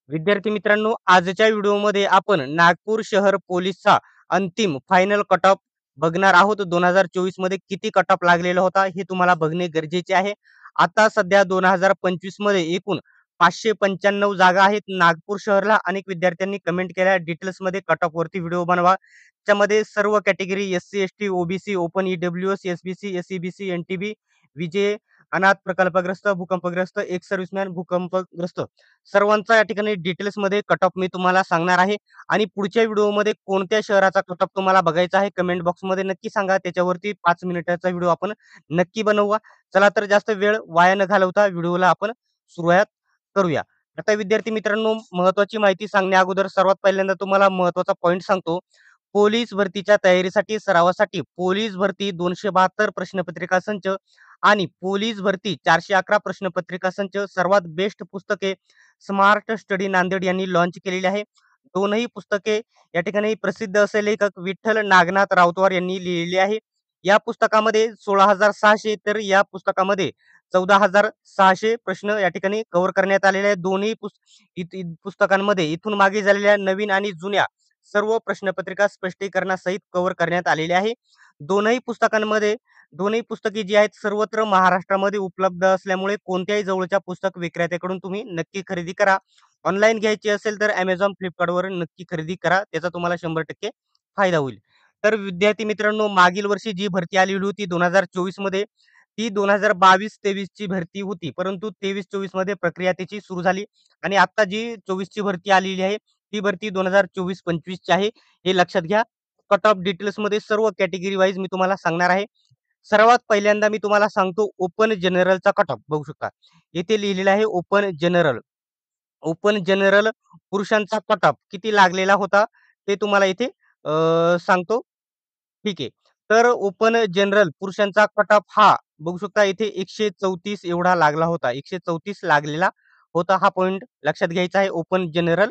विद्यार्थी मित्रांनो, आजच्या व्हिडिओमध्ये आपण नागपूर शहर पोलीसचा अंतिम फायनल कट ऑफ बघणार आहोत. 2024 मध्ये किती कट ऑफ लागलेला होता हे तुम्हाला बघणे गरजेचे आहे. आता सध्या 2025 मध्ये एकूण 595 जागा आहेत नागपूर शहरला. अनेक विद्यार्थ्यांनी कमेंट केल्या डिटेल्समध्ये कट ऑफ वरती व्हिडिओ बनवा. त्याच्यामध्ये सर्व category SC, ST, OBC, open EWS, SBC, SEBC, NTB, VJ, अनाथ, प्रकल्पग्रस्त, भूकंपग्रस्त, एक्स सर्व्हिसमॅन, भूकंपग्रस्त सर्वांचा या ठिकाणी डिटेल्समध्ये कट ऑफ मी तुम्हाला सांगणार आहे आणि पुढच्या व्हिडिओमध्ये कोणत्या शहराचा कट ऑफ तुम्हाला बघायचा आहे कमेंट बॉक्समध्ये नक्की सांगा. त्याच्यावरती 5 मिनिटाचा व्हिडिओ आपण नक्की बनवूया. चला तर जास्त वेळ वाया न घालवता व्हिडिओला आपण सुरुवात करूया. आता विद्यार्थी मित्रांनो, महत्त्वाची माहिती सांगण्या अगोदर सर्वात पहिल्यांदा तुम्हाला महत्त्वाचा पॉइंट सांगतो. पोलीस भरतीच्या तयारीसाठी सरावासाठी पोलीस भरती 272 प्रश्नपत्रिका संच आणि पोलीस भरती 411 प्रश्नपत्रिका संच सर्वात बेस्ट पुस्तके स्मार्ट स्टडी नांदेड यांनी लॉन्च केलेली आहे. दोनही पुस्तके या ठिकाणी प्रसिद्ध असे लेखक विठ्ठल नागनाथ राऊतवार यांनी लिहिलेली आहे. या पुस्तकामध्ये 16,600 तर या पुस्तकामध्ये 14,600 प्रश्न या ठिकाणी कव्हर करण्यात आलेले आहेत. दोन्ही पुस्तकांमध्ये इथून मागे झालेल्या नवीन आणि जुन्या सर्व प्रश्नपत्रिका स्पष्टीकरणासहित कव्हर करण्यात आलेले आहे. दोनही पुस्तकांमध्ये दोन्ही पुस्तके जी आहेत सर्वत्र महाराष्ट्रामध्ये उपलब्ध असल्यामुळे कोणत्याही जवळच्या पुस्तक विक्रेत्याकडून तुम्ही नक्की खरेदी करा. ऑनलाईन घ्यायची असेल तर Amazon, Flipkartवर नक्की खरेदी करा. त्याचा तुम्हाला 100% फायदा होईल. तर विद्यार्थी मित्रांनो, मागील वर्षी जी भरती आलेली होती 2024 मध्ये, ती 2022-23 ची भरती होती. परंतु 23-24 मध्ये प्रक्रिया त्याची सुरू झाली आणि आता जी 24 ची भरती आलेली आहे, ती भरती 2024-25 ची आहे. हे लक्षात घ्या. कट ऑफ डिटेल्समध्ये सर्व कॅटेगरी वाईज मी तुम्हाला सांगणार आहे. सर्वात पहिल्यांदा मी तुम्हाला सांगतो ओपन जनरलचा कट ऑफ बघू शकता. येथे लिहिलेलं आहे ओपन जनरल. ओपन जनरल पुरुषांचा कट ऑफ किती लागलेला होता ते तुम्हाला इथे सांगतो. ठीक आहे. तर ओपन जनरल पुरुषांचा कट ऑफ हा बघू शकता इथे 134 एवढा लागला होता. 134 लागलेला होता. हा पॉइंट लक्षात घ्यायचा आहे ओपन जनरल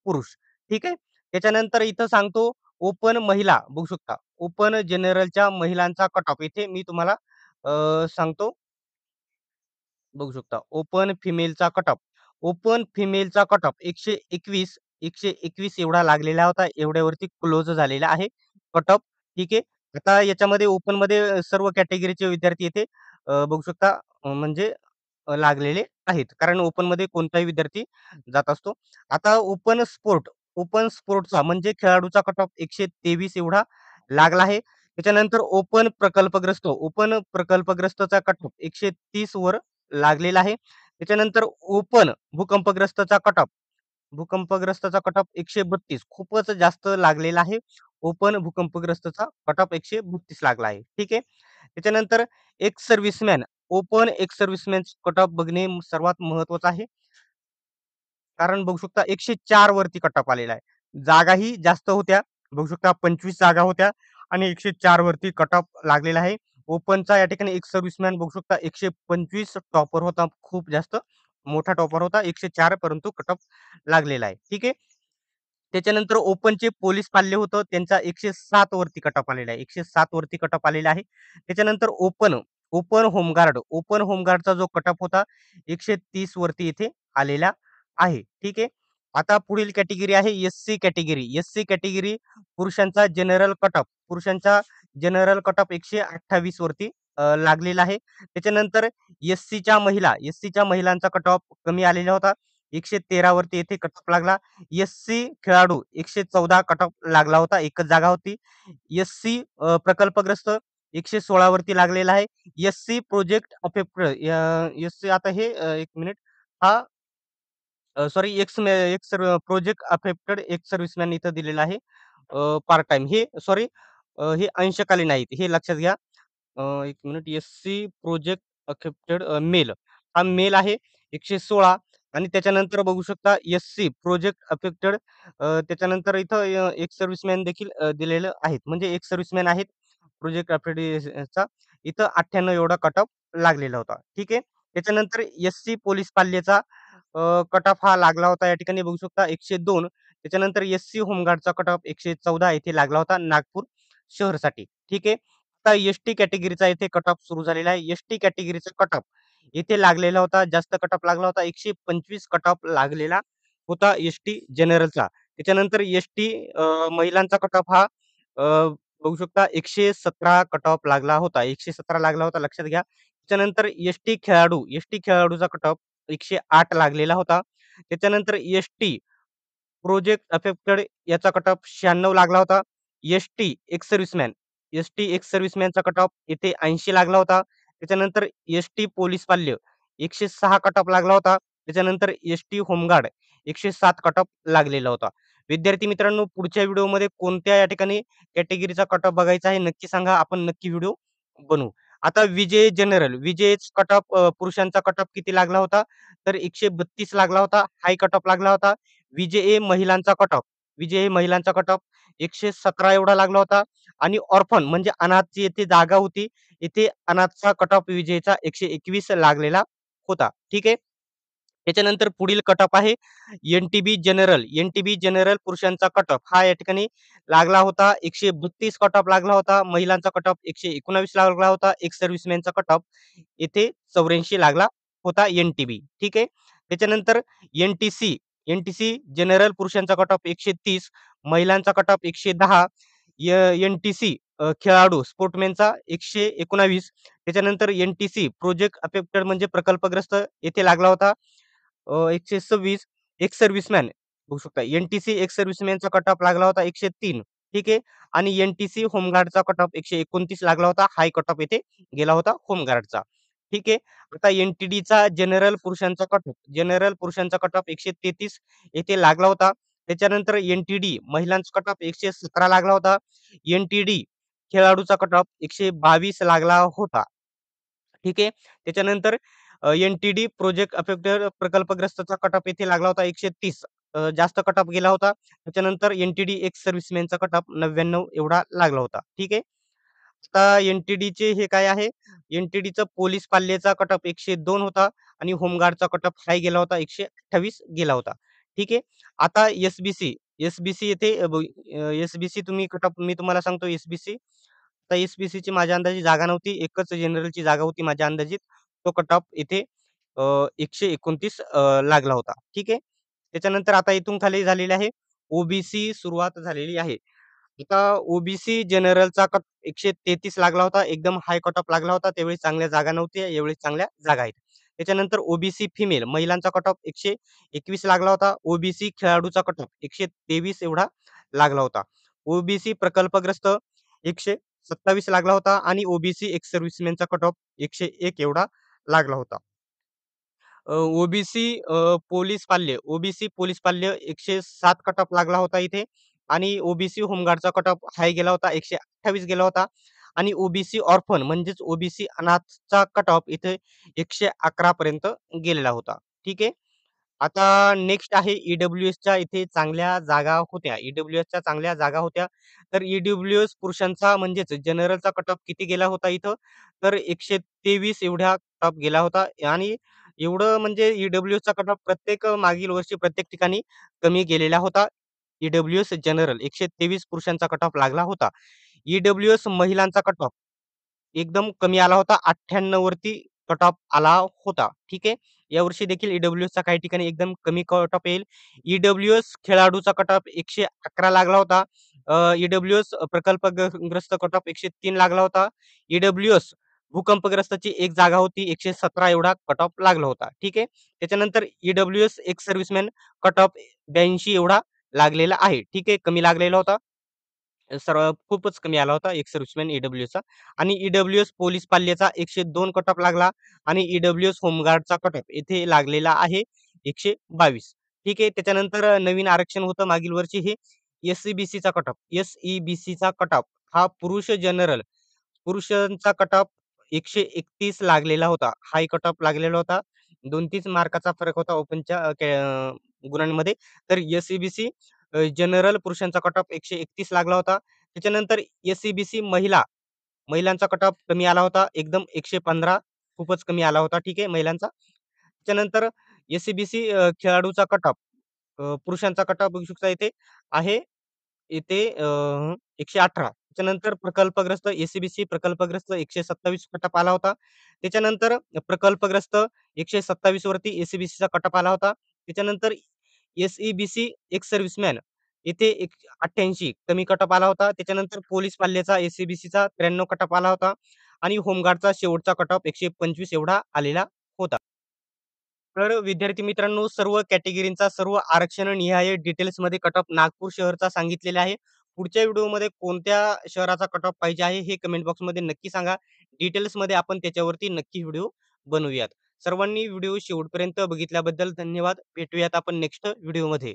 पुरुष. ठीक आहे. त्याच्यानंतर इथं सांगतो ओपन महिला बघू शकता. ओपन जनरलच्या महिलांचा कट ऑफ इथे मी तुम्हाला सांगतो. बघू शकता. ओपन फिमेलचा कट ऑफ. ओपन फिमेलचा कट ऑफ 121 एवढा लागलेला होता. एवढ्यावरती क्लोज झालेला आहे कट ऑफ. ठीक आहे. आता याच्यामध्ये ओपनमध्ये सर्व कॅटेगरीचे विद्यार्थी येथे बघू शकता म्हणजे लागलेले आहेत. कारण ओपनमध्ये कोणताही विद्यार्थी जात असतो. आता ओपन स्पोर्टचा म्हणजे खेळाडूचा कट ऑफ 123 एवढा लागला आहे. त्याच्यानंतर ओपन प्रकल्पग्रस्तचा कट ऑफ 130 वर लागलेला आहे. त्याच्यानंतर ओपन भूकंपग्रस्तचा कट ऑफ 132 खूपच जास्त लागलेला आहे. ओपन भूकंपग्रस्तचा कट ऑफ 132 लागला आहे. ठीक आहे. त्याच्यानंतर ex serviceman, open ex serviceman cut off बघणे सर्वात महत्त्वाचं आहे. कारण बघू शकता 104 वरती कट ऑफ आलेला आहे. जागाही जास्त होत्या. बघू शकता 25 जागा होत्या आणि 104 वरती कट ऑफ लागलेला आहे. ओपनचा या ठिकाणी एक्स सर्व्हिसमॅन बघू शकता 125 टॉपर होता. खूप जास्त मोठा टॉपर होता. 104 परंतु कट ऑफ लागलेला आहे. ठीक आहे. त्याच्यानंतर ओपनचे पोलीस पाल्य होतं त्यांचा 107 वरती कट ऑफ आलेला आहे. 107 वरती कट ऑफ आलेला आहे. त्याच्यानंतर ओपन होमगार्डचा जो कट ऑफ होता 130 वरती इथे आलेला आहे. ठीक आहे. आता पुढील कॅटेगरी आहे एस-सी कॅटेगरी. एस-सी कॅटेगरी पुरुषांचा जनरल कट ऑफ 128 वरती लागलेला आहे. त्याच्यानंतर एस-सीच्या महिलांचा कट ऑफ कमी आलेला होता. 113 वरती येथे कट ऑफ लागला. एस-सी खेळाडू 114 कट ऑफ लागला होता. एकच जागा होती. एस-सी प्रकल्पग्रस्त 116 वरती लागलेला आहे. एस-सी प्रोजेक्ट अफेक्टेड एस-सी आता हे 1 मिनिट हा sorry x project affected ex serviceman इथं दिलेलं आहे. पार्ट टाईम हे सॉरी हे अंशकालीन आहेत. हे लक्षात घ्या. 1 minute SC project affected mail हा मेल आहे 116 आणि त्याच्यानंतर बघू शकता एस-सी प्रोजेक्ट अफेक्टेड त्याच्यानंतर इथं एक्स सर्व्हिसमॅन देखील दिलेलं आहेत. म्हणजे एक्स सर्व्हिसमॅन आहेत प्रोजेक्ट अफेक्टेडचा इथं 98 एवढा कट ऑफ लागलेला होता. ठीक आहे. त्याच्यानंतर एस-सी पोलीस पाल्यचा कट ऑफ हा लागला होता या ठिकाणी बघू शकता 102. त्याच्यानंतर एस-सी होमगार्डचा कट ऑफ 114 येथे लागला होता नागपूर शहरसाठी. ठीक आहे. आता एस-टी कॅटेगरीचा इथे कट ऑफ सुरू झालेला आहे. एस-टी कॅटेगरीचा कट ऑफ इथे लागलेला होता. जास्त कट ऑफ लागला होता. 125 कट ऑफ लागलेला होता एस-टी जनरलचा. त्याच्यानंतर एस-टी महिलांचा कट ऑफ हा बघू शकता 117 कट ऑफ लागला होता. 117 लागला होता लक्षात घ्या. त्याच्यानंतर एस-टी खेळाडूचा कट ऑफ 108 लागलेला होता. त्याच्यानंतर एस-टी प्रोजेक्ट अफेक्टेड याचा कट ऑफ 96 लागला होता. ST ex serviceman, ST ex सर्व्हिसमॅनचा कट ऑफ इथे 80 लागला होता. त्याच्यानंतर एस-टी पोलीस पाल्य 106 कट ऑफ लागला होता. त्याच्यानंतर एस-टी होमगार्ड 107 कट ऑफ लागलेला होता. विद्यार्थी मित्रांनो, पुढच्या व्हिडिओमध्ये कोणत्या या ठिकाणी कॅटेगरीचा कट ऑफ बघायचा आहे नक्की सांगा. आपण नक्की व्हिडिओ बनवू. आता विजय जनरल, विजयच कट ऑफ पुरुषांचा कट ऑफ किती लागला होता? तर 132 लागला होता. हाय कट ऑफ लागला होता. विजय महिलांचा कट ऑफ, विजय महिलांचा कट ऑफ 117 एवढा लागला होता आणि ऑर्फन म्हणजे अनाथची येथे जागा होती. इथे अनाथचा कट ऑफ विजयचा 121 लागलेला होता. ठीक आहे. त्याच्यानंतर पुढील कट ऑफ आहे एन-टी-बी जनरल. एन-टी-बी जनरल पुरुषांचा कट ऑफ हा या ठिकाणी लागला होता. 132 कट ऑफ लागला होता. महिलांचा कट ऑफ 119 लागला होता. एक्स सर्व्हिसमॅनचा कट ऑफ येथे 84 लागला होता एन-टी-बी. ठीक आहे. त्याच्यानंतर एन-टी-सी, एन-टी-सी जनरल पुरुषांचा कट ऑफ 130, महिलांचा कट ऑफ 110, एन-टी-सी खेळाडू स्पोर्टमॅनचा 119, त्याच्यानंतर एन-टी-सी प्रोजेक्ट अफेक्टेड म्हणजे प्रकल्पग्रस्त येथे लागला होता 126. एक्स सर्व्हिसमॅन बघू शकता एन-टी-सी एक्स सर्व्हिसमॅनचा कट ऑफ लागला होता 103. ठीक आहे. आणि एन-टी-सी होमगार्डचा कट ऑफ 129 लागला होता. हाय कट ऑफ येथे गेला होता होमगार्डचा. ठीक आहे. आता एन-टी-डीचा जनरल पुरुषांचा कट ऑफ, जनरल पुरुषांचा कट ऑफ 133 येथे लागला होता. त्याच्यानंतर एन-टी-डी महिलांचा कट ऑफ 117 लागला होता. एन-टी-डी खेळाडूचा कट ऑफ 122 लागला होता. ठीक आहे. त्याच्यानंतर एन-टी-डी प्रोजेक्ट अफेक्टेड प्रकल्पग्रस्तचा कट ऑफ येथे लागला होता 130, जास्त कट ऑफ गेला होता. त्याच्यानंतर एन-टी-डी एक्स सर्व्हिसमॅनचा कट ऑफ 99 एवढा लागला होता. ठीक आहे. आता एन-टी-डीचे हे काय आहे, एन-टी-डीचं पोलीस पाल्यचा कट ऑफ 102 होता आणि होमगार्डचा कट ऑफ हाय गेला होता 128 गेला होता. ठीक आहे. आता एस-बी-सी, एस-बी-सी येथे एस-बी-सी तुम्ही कट ऑफ मी तुम्हाला सांगतो एस-बी-सी. आता एस-बी-सीची माझ्या अंदाजे जागा नव्हती. एकच जनरलची जागा होती माझ्या अंदाजीत. तो कट ऑफ इथे 129 लागला होता. ठीक आहे. त्याच्यानंतर आता इथून खाली झालेली आहे ओ-बी-सी सुरुवात झालेली आहे. आता ओ-बी-सी जनरलचा कट 133 लागला होता. एकदम हाय कट ऑफ लागला होता. त्यावेळी चांगल्या जागा नव्हत्या. यावेळी चांगल्या जागा आहेत. त्याच्यानंतर ओ-बी-सी फिमेल महिलांचा कट ऑफ 121 लागला होता. ओ-बी-सी खेळाडूचा कट ऑफ 123 एवढा लागला होता. ओ-बी-सी प्रकल्पग्रस्त 127 लागला होता आणि ओ-बी-सी एक्स सर्व्हिसमॅनचा कट ऑफ 101 एवढा लागला होता. ओ-बी-सी ओ-बी-सी पोलीस पाल्य 107 कट ऑफ लागला होता इथे आणि ओ-बी-सी होमगार्डचा कट ऑफ हाय गेला होता 128 गेला होता आणि ओ-बी-सी ऑर्फन म्हणजेच ओ-बी-सी अनाथचा कट ऑफ इथे 111 पर्यंत गेलेला होता. ठीक आहे. आता नेक्स्ट आहे ई-डब्ल्यू-एसच्या इथे चांगल्या जागा होत्या. ई-डब्ल्यू-एसच्या चांगल्या जागा होत्या. तर ई-डब्ल्यू-एस पुरुषांचा म्हणजेच जनरलचा कट ऑफ किती गेला होता इथं, तर 123 एवढा कट ऑफ गेला होता आणि एवढं म्हणजे ई-डब्ल्यू-एसचा कट ऑफ प्रत्येक मागील वर्षी प्रत्येक ठिकाणी कमी गेलेला होता. ई-डब्ल्यू-एस जनरल 123 पुरुषांचा कट ऑफ लागला होता. ई-डब्ल्यू-एस महिलांचा कट ऑफ एकदम कमी आला होता. 98 वरती कट ऑफ आला होता. ठीक आहे. यावर्षी देखील ई-डब्ल्यू-एसचा काही ठिकाणी एकदम कमी कट ऑफ येईल. ई-डब्ल्यू-एस खेळाडूचा कट ऑफ 111 लागला होता. ई-डब्ल्यू-एस प्रकल्पग्रस्त कट ऑफ 103 लागला होता. ई-डब्ल्यू-एस भूकंपग्रस्तची एक जागा होती 117 एवढा कट ऑफ लागला होता. ठीक आहे. त्याच्यानंतर E-W-S ex serviceman cut off 82 एवढा लागलेला आहे. ठीक आहे. कमी लागलेला होता. सर्व खूपच कमी आला होता एक सर्व्हिसमॅन ई-डब्ल्यू-एसचा आणि ई-डब्ल्यू-एस पोलीस पाल्यचा 102 कट ऑफ लागला आणि ई-डब्ल्यू-एस होमगार्डचा कट ऑफ इथे लागलेला आहे 122. ठीक आहे. त्याच्यानंतर नवीन आरक्षण होतं मागील वर्षी हे एस-ई-बी-सीचा कट ऑफ. एस-ई-बी-सीचा कट ऑफ हा पुरुष जनरल पुरुषांचा कट ऑफ 131 लागलेला होता. हाय कट ऑफ लागलेला होता. 2-3 मार्काचा फरक होता ओपनच्या गुणांमध्ये. तर एस-ई-बी-सी जनरल पुरुषांचा कट ऑफ 131 लागला होता. त्याच्यानंतर एस-ई-बी-सी महिलांचा कट ऑफ कमी आला होता. एकदम 115 खूपच कमी आला होता. ठीक आहे महिलांचा. त्याच्यानंतर एस-ई-बी-सी खेळाडूचा कट ऑफ पुरुषांचा कट ऑफ बघू शकता इथे आहे. इथे 118. त्याच्यानंतर प्रकल्पग्रस्त एस-ई-बी-सी प्रकल्पग्रस्त 127 कट आला होता. त्याच्यानंतर प्रकल्पग्रस्त 127 वरती एस-ई-बी-सीचा कट आला होता. त्याच्यानंतर एस-ई-बी-सी एक्स सर्व्हिसमॅन येथे 88 कमी कट ऑफ आला होता. त्याच्यानंतर पोलीस पाल्याचा एस-ई-बी-सीचा 93 कट ऑफ आला होता आणि होमगार्डचा शेवटचा कट ऑफ 125 एवढा आलेला होता. तर विद्यार्थी मित्रांनो, सर्व कॅटेगरीचा सर्व आरक्षणनिहाय डिटेल्समध्ये कट ऑफ नागपूर शहरचा सांगितलेला आहे. पुढच्या व्हिडिओमध्ये कोणत्या शहराचा कट ऑफ पाहिजे आहे हे कमेंट बॉक्समध्ये नक्की सांगा. डिटेल्समध्ये आपण त्याच्यावरती नक्की व्हिडिओ बनवूयात. सर्वांनी व्हिडिओ शेवटपर्यंत बघितल्याबद्दल धन्यवाद. भेटूयात आपण नेक्स्ट व्हिडिओमध्ये.